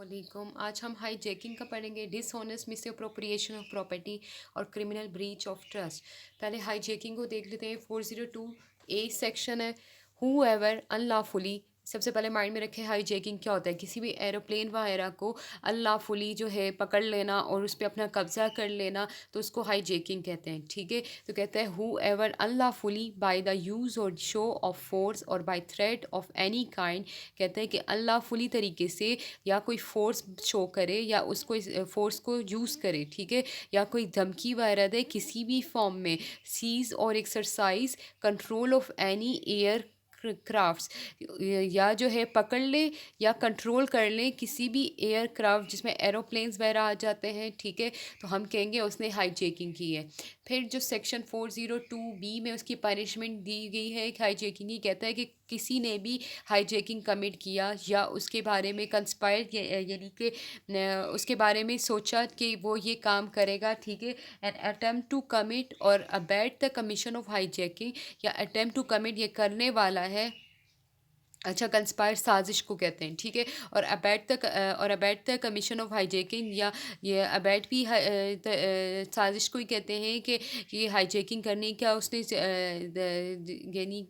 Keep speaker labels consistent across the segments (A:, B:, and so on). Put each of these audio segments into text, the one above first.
A: वालेकुम। आज हम हाईजैकिंग का पढ़ेंगे, डिसऑनेस्ट मिसअप्रोप्रिएशन ऑफ प्रॉपर्टी और क्रिमिनल ब्रीच ऑफ ट्रस्ट। पहले हाईजैकिंग को देख लेते हैं। 402 ए सेक्शन है, हु एवर अनलॉफुली। सबसे पहले माइंड में रखें हाईजैकिंग क्या होता है। किसी भी एरोप्लेन वगैरह को अनलॉफुली जो है पकड़ लेना और उस पर अपना कब्जा कर लेना, तो उसको हाईजैकिंग कहते हैं। ठीक है, तो कहते हैं whoever unlawfully by the use और शो ऑफ फोर्स और by threat of any kind. कहते हैं कि अनलॉफुली तरीके से या कोई फोर्स शो करे या उसको फोर्स को यूज़ करे, ठीक है, या कोई धमकी वगैरह दे किसी भी फॉर्म में। सीज और exercise control of any air crafts, या जो है पकड़ ले या कंट्रोल कर ले किसी भी एयरक्राफ्ट जिसमें एरोप्लेन्स वगैरह आ जाते हैं, ठीक है, तो हम कहेंगे उसने हाईजैकिंग की है। फिर जो सेक्शन 402 बी में उसकी पनिशमेंट दी गई है हाईजैकिंग की, कहता है कि किसी ने भी हाईजैकिंग कमिट किया या उसके बारे में कंस्पायर, यानी कि उसके बारे में सोचा कि वो ये काम करेगा, ठीक है, एन अटेम्प्ट टू कमिट और अबैट द कमीशन ऑफ हाईजैकिंग, या अटेम्प्ट टू कमिट ये करने वाला है। अच्छा, कंस्पायर साजिश को कहते हैं, ठीक है, और अबैट द कमीशन ऑफ हाईजैकिंग, या ये अबैट भी साजिश को ही कहते हैं कि ये हाईजैकिंग करने का उसने यानी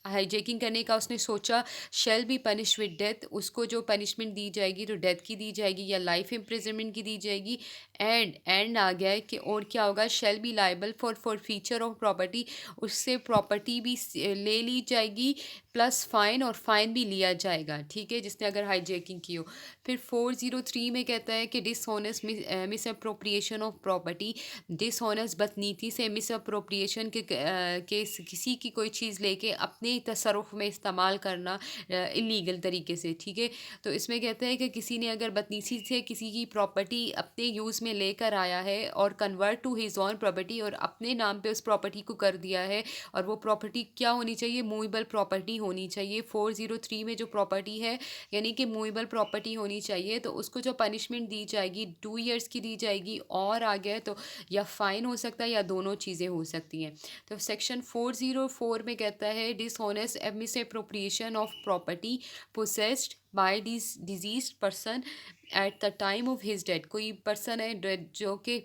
A: हाईजैकिंग करने का उसने सोचा। Shall be punish with death, उसको जो पनिशमेंट दी जाएगी तो डेथ की दी जाएगी या लाइफ इम्प्रिजनमेंट की दी जाएगी। एंड आ गया है कि और क्या होगा, shall be liable for feature of property, उससे प्रॉपर्टी भी ले ली जाएगी प्लस फाइन, और फाइन भी लिया जाएगा, ठीक है, जिसने अगर हाईजैकिंग की हो। फिर 403 में कहता है कि dishonest misappropriation of property, dishonest बदनीति से मिसअप्रोप्रिएशन के किसी की कोई चीज़ लेके अपने तसरुफ में इस्तेमाल करना इलीगल तरीके से, ठीक है। तो इसमें कहता है कि किसी ने अगर बदनीति से किसी की प्रॉपर्टी अपने यूज़ में लेकर आया है और convert to his own property, और अपने नाम पे उस प्रॉपर्टी को कर दिया है, और वो प्रॉपर्टी क्या होनी चाहिए, मूवेबल प्रॉपर्टी होनी चाहिए। 403 में जो प्रॉपर्टी है यानी कि मूवेबल प्रॉपर्टी होनी चाहिए, तो उसको जो पनिशमेंट दी जाएगी 2 ईयर्स की दी जाएगी, और आगे तो या फाइन हो सकता है या दोनों चीज़ें हो सकती हैं। तो सेक्शन 404 में कहता है dishonest misappropriation of property possessed bye diseased person at the time of his death. कोई पर्सन है जो कि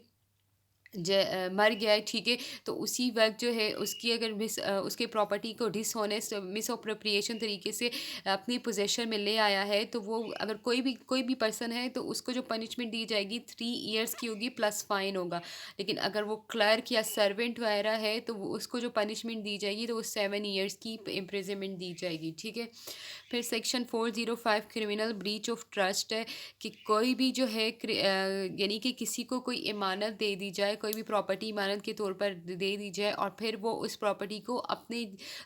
A: मर गया है, ठीक है, तो उसी वक्त जो है उसकी अगर उसके प्रॉपर्टी को डिसऑनेस्ट मिसअप्रोप्रिएशन तरीके से अपनी पोजेशन में ले आया है, तो वो अगर कोई भी पर्सन है तो उसको जो पनिशमेंट दी जाएगी 3 ईयर्स की होगी प्लस फाइन होगा। लेकिन अगर वो क्लर्क या सर्वेंट वगैरह है तो उसको जो पनिशमेंट दी जाएगी तो वो 7 ईयर्स की इम्प्रिजनमेंट दी जाएगी, ठीक है। फिर section 405 criminal breach of trust है कि कोई भी जो है यानी कि किसी को कोई इमानत दे दी जाए, कोई भी प्रॉपर्टी इमानत के तौर पर दे दी जाए और फिर वो उस प्रॉपर्टी को अपने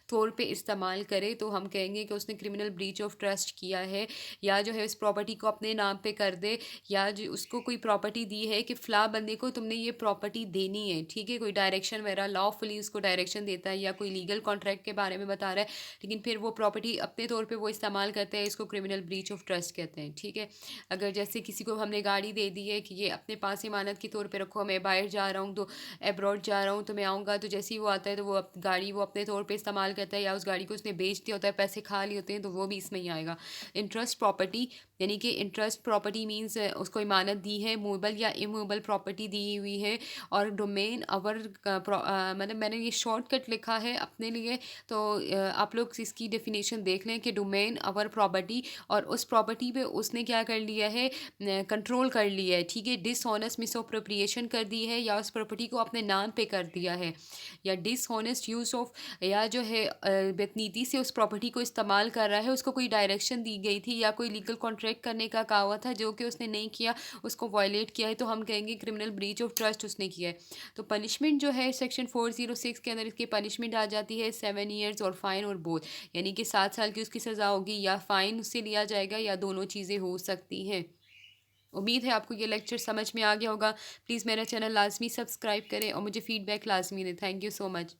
A: तौर पे इस्तेमाल करे, तो हम कहेंगे कि उसने क्रिमिनल ब्रीच ऑफ ट्रस्ट किया है। या जो है उस प्रॉपर्टी को अपने नाम पे कर दे, या जो उसको कोई प्रॉपर्टी दी है कि फ़ला बंदे को तुमने ये प्रॉपर्टी देनी है, ठीक है, कोई डायरेक्शन वगैरह लॉफुली उसको डायरेक्शन देता है या कोई लीगल कॉन्ट्रैक्ट के बारे में बता रहा है, लेकिन फिर वो प्रॉपर्टी अपने तौर पे वो इस्तेमाल करते हैं, इसको क्रिमिनल ब्रीच ऑफ ट्रस्ट कहते हैं, ठीक है। अगर जैसे किसी को हमने गाड़ी दे दी है कि ये अपने पास इमानत के तौर पे रखो, मैं बाहर जा रहा हूँ तो अब्रॉड जा रहा हूँ तो मैं आऊँगा, तो जैसे ही वो आता है तो वो गाड़ी वो अपने तौर पे इस्तेमाल करता है, या उस गाड़ी को उसने बेच दिया होता है, पैसे खा लिए होते हैं, तो वो भी इसमें ही आएगा। इंटरेस्ट प्रॉपर्टी, यानी कि इंटरेस्ट प्रॉपर्टी मीन्स उसको इमानत दी है, मूवेबल या इमूवेबल प्रॉपर्टी दी हुई है, और डोमेन अवर मतलब मैंने ये शॉर्टकट लिखा है अपने लिए, तो आप लोग इसकी डेफिनेशन देख लें कि डोमेन अवर प्रॉपर्टी, और उस प्रॉपर्टी पे उसने क्या कर लिया है, कंट्रोल कर लिया है, ठीक है, डिसऑनेस्ट मिसअप्रोप्रिएशन कर दी है, या उस प्रॉपर्टी को अपने नाम पे कर दिया है, या डिसऑनेस्ट यूज़ ऑफ, या जो है बदनीति से उस प्रॉपर्टी को इस्तेमाल कर रहा है, उसको कोई डायरेक्शन दी गई थी या कोई लीगल कॉन्ट्रैक्ट करने का कहा हुआ था जो कि उसने नहीं किया, उसको वायलेट किया है, तो हम कहेंगे क्रिमिनल ब्रीच ऑफ ट्रस्ट उसने किया है। तो पनिशमेंट जो है सेक्शन 406 के अंदर इसकी पनिशमेंट आ जाती है 7 ईयर्स और फाइन और बोथ, यानी कि 7 साल की उसकी सज़ा होगी, या फ़ाइन उससे लिया जाएगा, या दोनों चीज़ें हो सकती हैं। उम्मीद है आपको ये लेक्चर समझ में आ गया होगा। प्लीज़ मेरा चैनल लाजमी सब्सक्राइब करें और मुझे फ़ीडबैक लाजमी दें। Thank you so much.